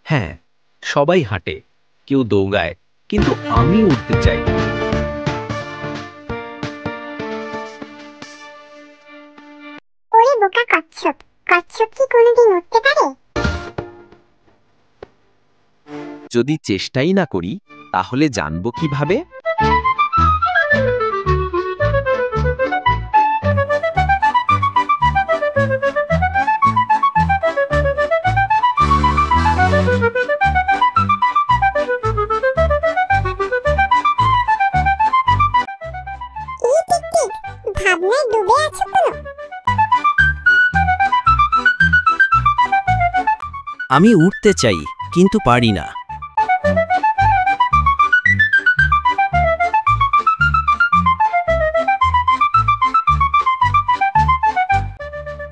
হ্যাঁ, সবাই হাঁটে, কেউ দৌড়ায়, কিন্তু আমি উঠতে চাই। ওরে বোকা কচ্ছপ, কচ্ছপ কি কোনোদিন উঠতে পারে? যদি চেষ্টাই না করি তাহলে জানবো কিভাবে? এই টিকটিক, ভাবনায় ডুবে আছো কোনো? আমি উঠতে চাই কিন্তু পারি না।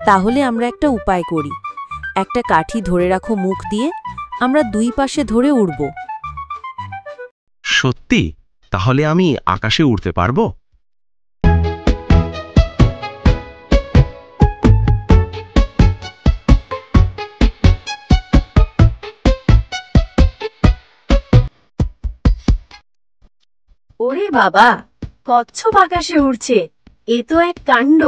তাহলে আমরা একটা উপায় করি। একটা কাঠি ধরে রাখো মুখ দিয়ে, আমরা দুই পাশে ধরে উড়ব। সত্যি? তাহলে আমি আকাশে উড়তে পারবো? ওরে বাবা, কচ্ছপ আকাশে উড়ছে, এ তো এক কাণ্ড।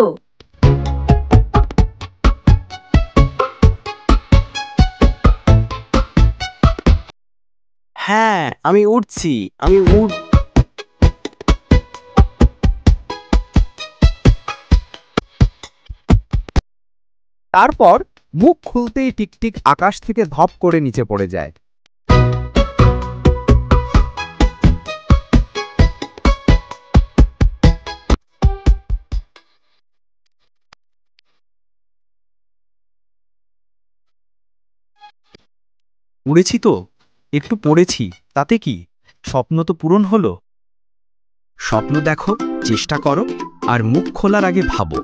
হ্যাঁ, আমি উঠছি। আমি উঠ তারপর মুখ খুলতেই টিকটিক আকাশ থেকে ধপ করে নিচে পড়ে যায়। উড়েছি তো, একটু পড়েছি, তাতে কি? স্বপ্ন তো পূরণ হলো। স্বপ্ন দেখো, চেষ্টা করো, আর মুখ খোলার আগে ভাবো।